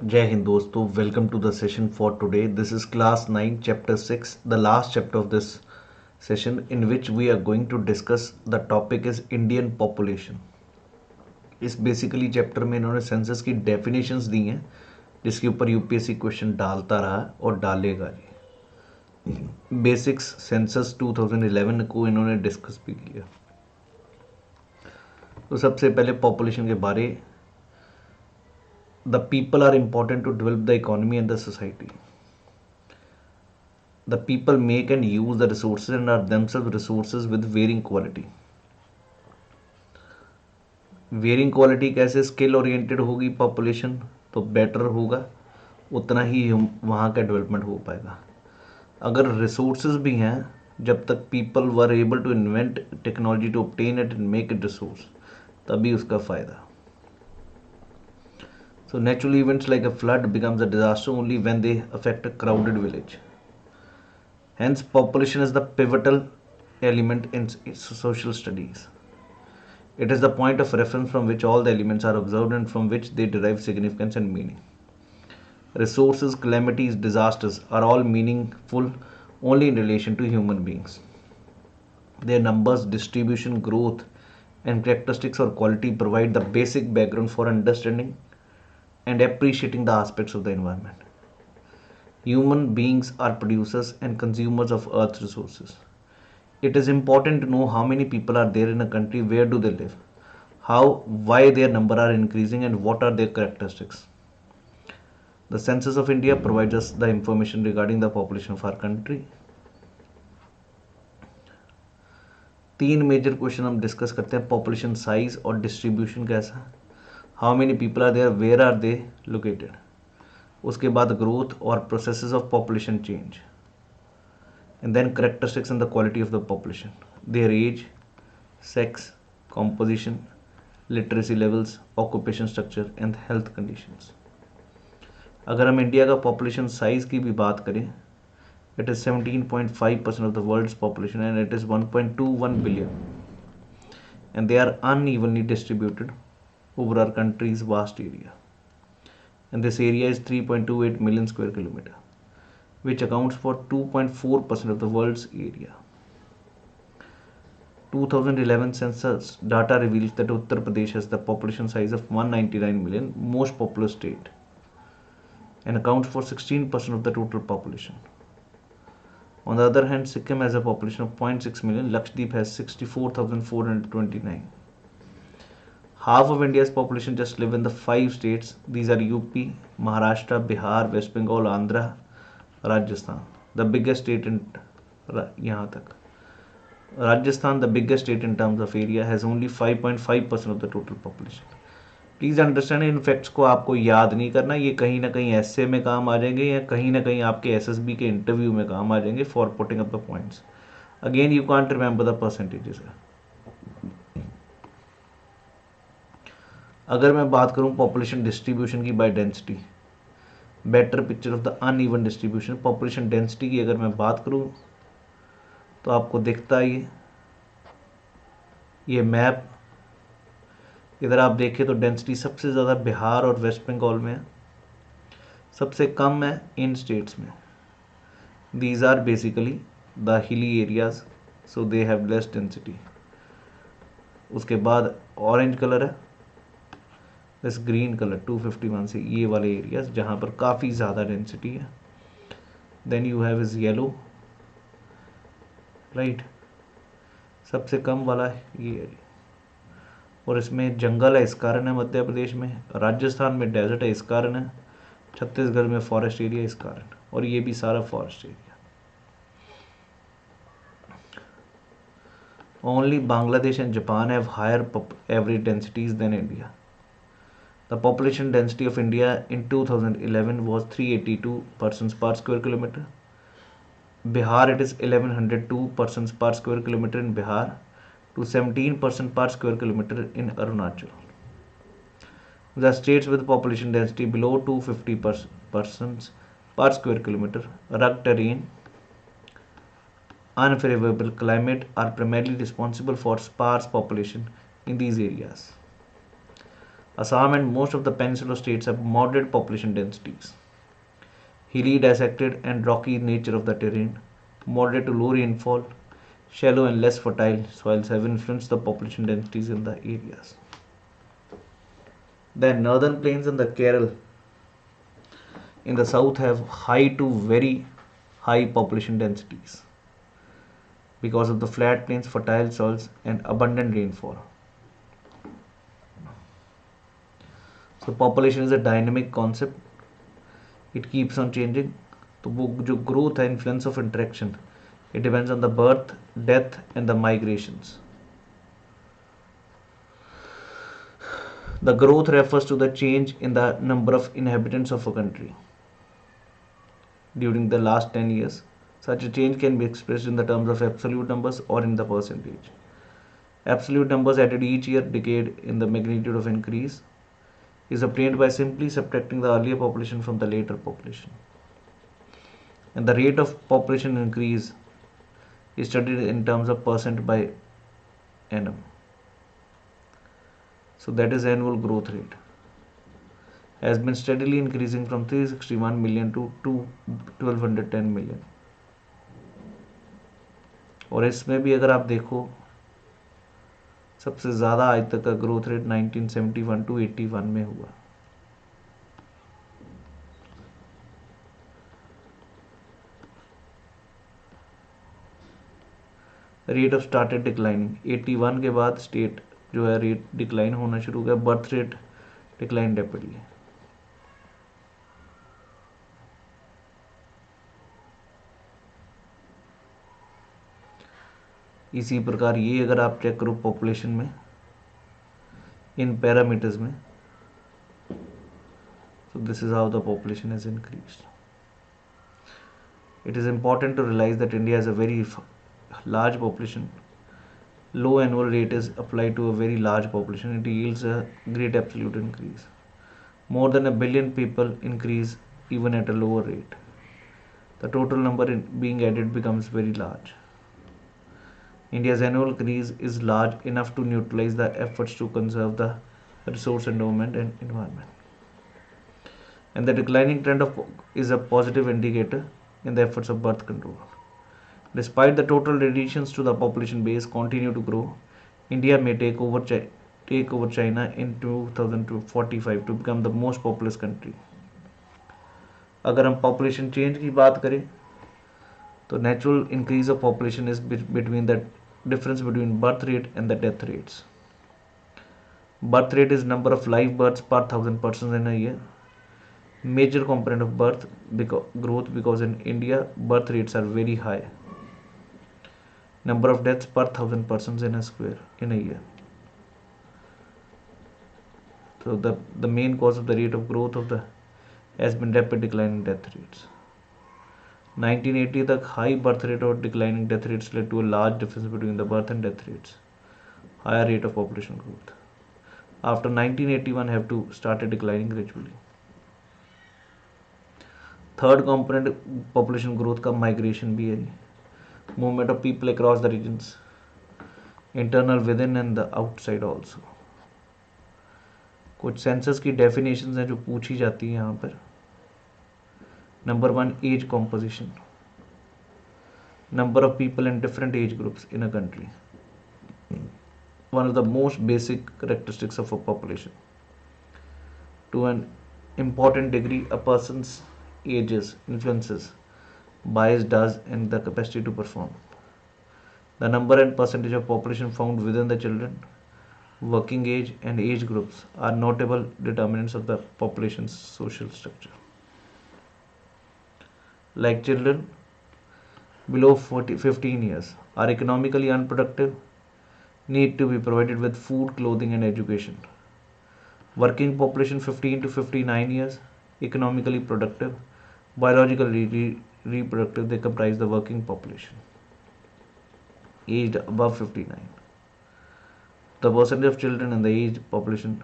Jai Hind दोस्तों, welcome to the session for today. This is class 9 chapter 6, the last chapter of this session, in which we are going to discuss the topic is Indian population. इस basically chapter में इन्होंने census की definitions दी हैं जिसके ऊपर UPSC question डालता रहा और डालेगा जी. बेसिक्स सेंसस 2011 को इन्होंने डिस्कस भी किया. तो सबसे पहले पॉपुलेशन के बारे. The people are important to develop the economy and the society. The people make and use the resources and are themselves resources with varying quality. Varying quality कैसे स्किल ओरिएंटेड होगी population तो better होगा, उतना ही वहाँ का development हो पाएगा. अगर रिसोर्सेज भी हैं, जब तक people were able to invent technology to obtain it and make it resource, तभी उसका फ़ायदा. So natural events like a flood becomes a disaster only when they affect a crowded village. Hence, population is the pivotal element in social studies. It is the point of reference from which all the elements are observed and from which they derive significance and meaning. Resources, calamities, disasters are all meaningful only in relation to human beings. Their numbers, distribution, growth, and characteristics or quality provide the basic background for understanding and appreciating the aspects of the environment. Human beings are producers and consumers of Earth's resources. It is important to know how many people are there in a country, where do they live, why their number are increasing, and what are their characteristics. The Census of India provides us the information regarding the population of our country. 3 major question हम discuss करते हैं. Population size और distribution कैसा, how many people are there, where are they located. उसके बाद growth और processes of population change, and then characteristics and the quality of the population, their age, sex, composition, literacy levels, occupation structure and health conditions. अगर हम India का population size की भी बात करें, it is 17.5% of the world's population and it is 1.21 billion, and they are unevenly distributed over our country's vast area, and this area is 3.28 million square kilometer, which accounts for 2.4% of the world's area. 2011 census data reveals that Uttar Pradesh has the population size of 199 million, most populous state, and accounts for 16% of the total population. On the other hand, Sikkim has a population of 0.6 million, Lakshadweep has 64,429. Half of India's population just live in the 5 states. These are UP, Maharashtra, Bihar, West Bengal, Andhra, Rajasthan. The biggest state in यहाँ तक Rajasthan, the biggest state in terms of area, has only 5.5% of the total population. Please understand, in facts को आपको याद नहीं करना, ये कहीं ना कहीं एसए में काम आ जाएंगे या कहीं ना कहीं आपके एसएसबी के इंटरव्यू में काम आ जाएंगे for putting up the points. Again you can't remember the percentages. अगर मैं बात करूं पॉपुलेशन डिस्ट्रीब्यूशन की by density, better picture of the uneven distribution. Population density की अगर मैं बात करूं तो आपको दिखता है ये मैप. इधर आप देखें तो डेंसिटी सबसे ज़्यादा बिहार और वेस्ट बंगाल में है, सबसे कम है इन स्टेट्स में. These are basically the hilly areas, so they have less density. उसके बाद ऑरेंज कलर है, दिस ग्रीन कलर 251 से ये वाले एरियाज जहाँ पर काफ़ी ज़्यादा डेंसिटी है. Then you have is yellow, right, सबसे कम वाला है ये एरिया, और इसमें जंगल है इस कारण है मध्य प्रदेश में, राजस्थान में डेजर्ट है इस कारण है, छत्तीसगढ़ में फॉरेस्ट एरिया इस कारण, और ये भी सारा forest area. Only Bangladesh and Japan have higher average densities than India. The population density of India in 2011 was 382 persons per square kilometer. Bihar, it is 1102 persons per square kilometer in Bihar to 17 persons per square kilometer in Arunachal. The states with population density below 250 persons per square kilometer, rugged terrain, unfavorable climate are primarily responsible for sparse population in these areas. Assam and most of the peninsular states have moderate population densities. Hilly, dissected, and rocky nature of the terrain, moderate to low rainfall, shallow and less fertile soils have influenced the population densities in the areas. The northern plains and the Kerala in the south have high to very high population densities because of the flat plains, fertile soils, and abundant rainfall. So population is a dynamic concept. It keeps on changing. तो वो जो growth है, influence of interaction, it depends on the birth, death, and the migrations. The growth refers to the change in the number of inhabitants of a country during the last 10 years. Such a change can be expressed in the terms of absolute numbers or in the percentage. Absolute numbers added each year decade in the magnitude of increase is obtained by simply subtracting the earlier population from the later population. And the rate of population increase is studied in terms of percent by annum. So that is annual growth rate. Has been steadily increasing from 361 million to 1210 million. और इसमें भी अगर आप देखो सबसे ज़्यादा आज तक का ग्रोथ रेट 1971 टू 81 में हुआ. रेट ऑफ स्टार्टेड डिक्लाइनिंग 81 के बाद स्टेट जो है रेट डिक्लाइन होना शुरू हो गया. Birth rate decline rapidly. इसी प्रकार ये अगर आप चेक करो पॉपुलेशन में इन पैरामीटर्स में, so this is how the population has increased. It is important to realize that India has a very large population. Low annual rate is applied to a very large population. It yields a great absolute increase. More than a billion people increase even at a lower rate. The total number being added becomes very large. India's annual increase is large enough to neutralize the efforts to conserve the resource endowment and environment. And the declining trend is a positive indicator in the efforts of birth control. Despite the total additions to the population base continue to grow, India may take over China in 2045 to become the most populous country. अगर हम population change की बात करें तो natural increase of population is between the difference between birth rate and the death rates. Birth rate is number of live births per 1,000 persons in a year. Major component of birth growth because in India birth rates are very high. Number of deaths per 1,000 persons in a year. So the main cause of the rate of growth has been rapid decline in death rates. 1980 तक high birth rate और declining death rates led to a large difference between the birth and death rates. Higher rate of population growth. After 1981 have to started declining gradually. Third component population growth का migration भी है. Movement of people across the regions. Internal within and the outside also. कुछ census की definitions हैं जो पूछी जाती हैं यहाँ पर. Number 1, age composition. Number of people in different age groups in a country. One of the most basic characteristics of a population. To an important degree, a person's ages influences bias does and the capacity to perform. The number and percentage of population found within the children, working age and age groups are notable determinants of the population's social structure. Like children below 15 years are economically unproductive, need to be provided with food, clothing and education. Working population 15 to 59 years, economically productive, biologically reproductive, they comprise the working population. Aged above 59. The percentage of children in the age population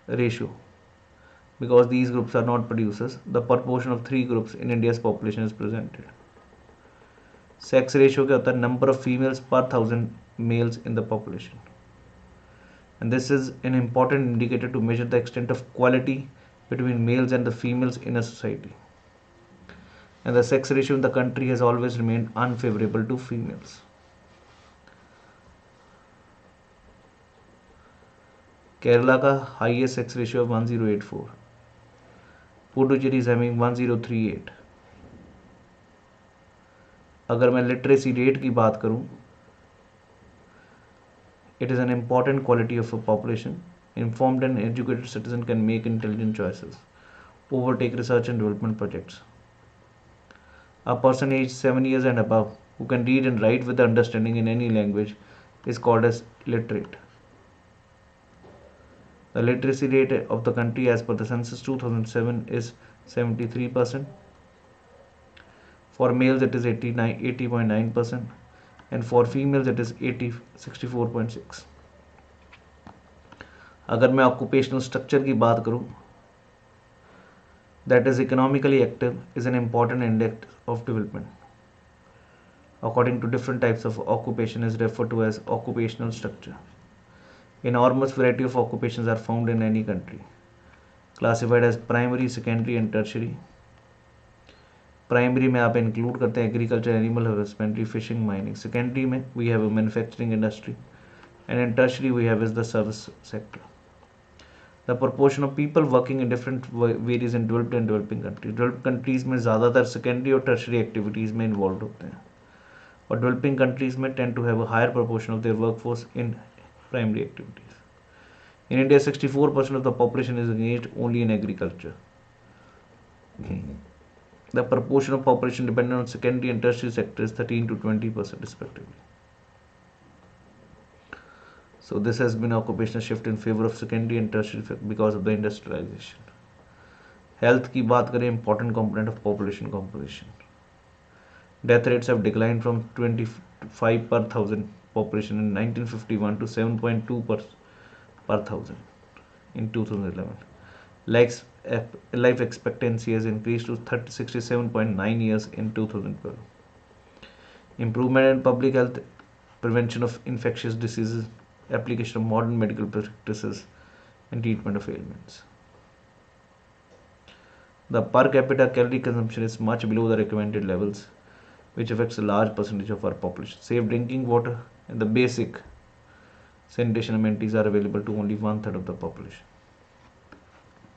ratio. Because these groups are not producers, the proportion of three groups in India's population is presented. Sex ratio क्या होता है? Number of females per 1,000 males in the population. and this is an important indicator to measure the extent of equality between males and the females in a society. And the sex ratio in the country has always remained unfavorable to females. Kerala का highest sex ratio of 1084. Puducherry is having 1038. अगर मैं literacy rate की बात करूं, it is an important quality of a population. Informed and educated citizen can make intelligent choices, overtake research and development projects. A person aged 7 years and above who can read and write with understanding in any language is called as literate. The literacy rate of the country as per the census 2007 is 73%. For males it is 80.9%, and for females it is 64.6. अगर मैं occupational structure की बात करूं, that is economically active is an important index of development. According to different types of occupation is referred to as occupational structure. Enormous variety of occupations are found in any country, classified as primary, secondary and tertiary. Primary में आप include करते हैं agriculture, animal husbandry, fishing, mining. Secondary में we have a manufacturing industry, and in tertiary we have is the service sector. The proportion of people working in different varies in developed and developing countries. Developed countries में ज़्यादातर secondary और tertiary activities में involve होते हैं, और developing countries में tend to have a higher proportion of their work force in primary activities. In India, 64% of the population is engaged only in agriculture. The proportion of population dependent on secondary and tertiary sector is 13 to 20% respectively. So this has been occupational shift in favor of secondary and tertiary because of the industrialization. Health की बात करें, important component of population composition. Death rates have declined from 25 per thousand population in 1951 to 7.2 per thousand in 2011. Life expectancy has increased to 67.9 years in 2012. Improvement in public health, prevention of infectious diseases, application of modern medical practices, and treatment of ailments. The per capita calorie consumption is much below the recommended levels, which affects a large percentage of our population. Safe drinking water and the basic sanitation amenities are available to only 1/3 of the population.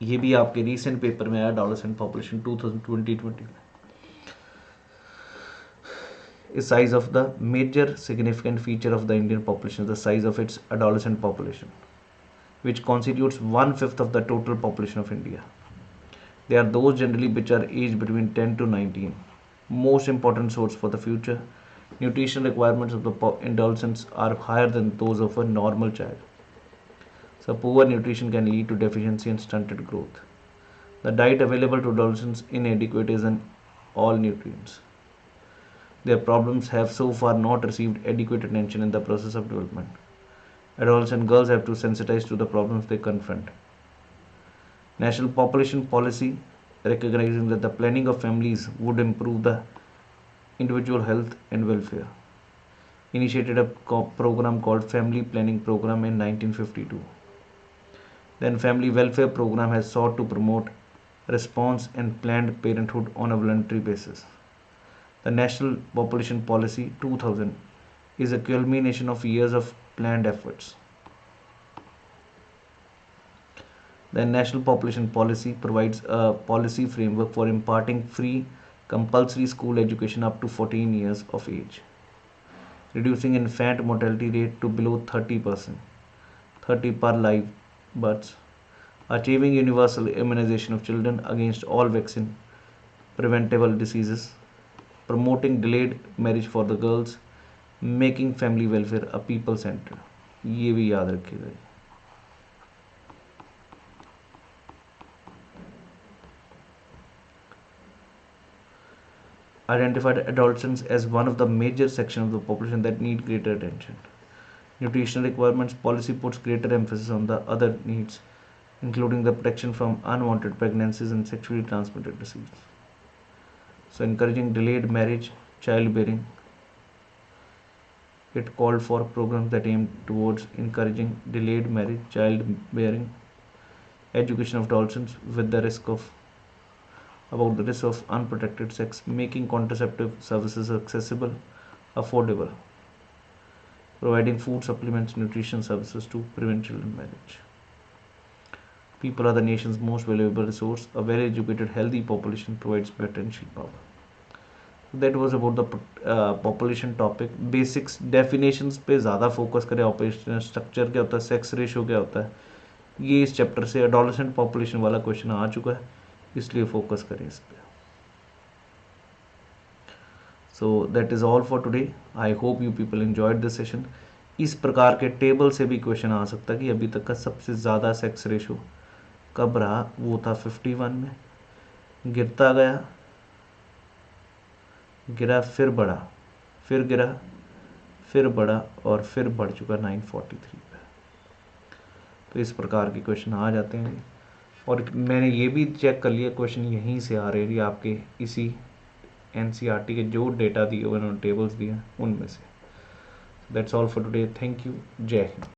ये भी आपके recent paper में आया, adolescent population 2020 में. The size of the major significant feature of the Indian population is the size of its adolescent population, which constitutes 1/5 of the total population of India. They are those generally which are aged between 10 to 19. Most important source for the future nutrition requirements of the adolescents are higher than those of a normal child. So poor nutrition can lead to deficiency and stunted growth. The diet available to adolescents inadequate is in all nutrients. Their problems have so far not received adequate attention in the process of development. Adolescent girls have to sensitize to the problems they confront. National population policy, recognizing that the planning of families would improve the individual health and welfare, initiated a program called Family Planning Program in 1952. Then Family Welfare Program has sought to promote response and planned parenthood on a voluntary basis. The National Population Policy 2000 is a culmination of years of planned efforts. The National Population Policy provides a policy framework for imparting free compulsory school education up to 14 years of age, reducing infant mortality rate to below 30%, 30 per live births, achieving universal immunization of children against all vaccine preventable diseases, promoting delayed marriage for the girls, making family welfare a people center. ये भी याद रखिएगा. Identified adolescents as one of the major sections of the population that need greater attention. Nutritional requirements policy puts greater emphasis on the other needs, including the protection from unwanted pregnancies and sexually transmitted diseases. So encouraging delayed marriage, childbearing, It called for programs that aimed towards encouraging delayed marriage, childbearing, education of adolescents with the risk of about the risk of unprotected sex, making contraceptive services accessible, affordable, providing food supplements, nutrition services to prevent children marriage. People are the nation's most valuable resource. A well-educated, healthy population provides potential power. That was about the population topic. Basics, definitions पे ज़्यादा focus करें. Operational structure क्या होता है, sex ratio क्या होता है, ये इस चैप्टर से एडोलेसेंट पॉपुलेशन वाला क्वेश्चन आ चुका है, इसलिए फोकस करें इस पर. So that is all for today. I hope you people enjoyed this session. इस प्रकार के टेबल से भी क्वेश्चन आ सकता है कि अभी तक का सबसे ज़्यादा सेक्स रेशियो कब रहा. वो था 51 में, गिरता गया, गिरा, फिर बढ़ा, फिर गिरा, फिर बढ़ा और फिर बढ़ चुका 943 पे. तो इस प्रकार के क्वेश्चन आ जाते हैं. और मैंने ये भी चेक कर लिया, क्वेश्चन यहीं से आ रहे हैं आपके इसी NCERT के जो डेटा दिए, उन्होंने टेबल्स दिए उनमें से. That's all for today. Thank you. जय हिंद.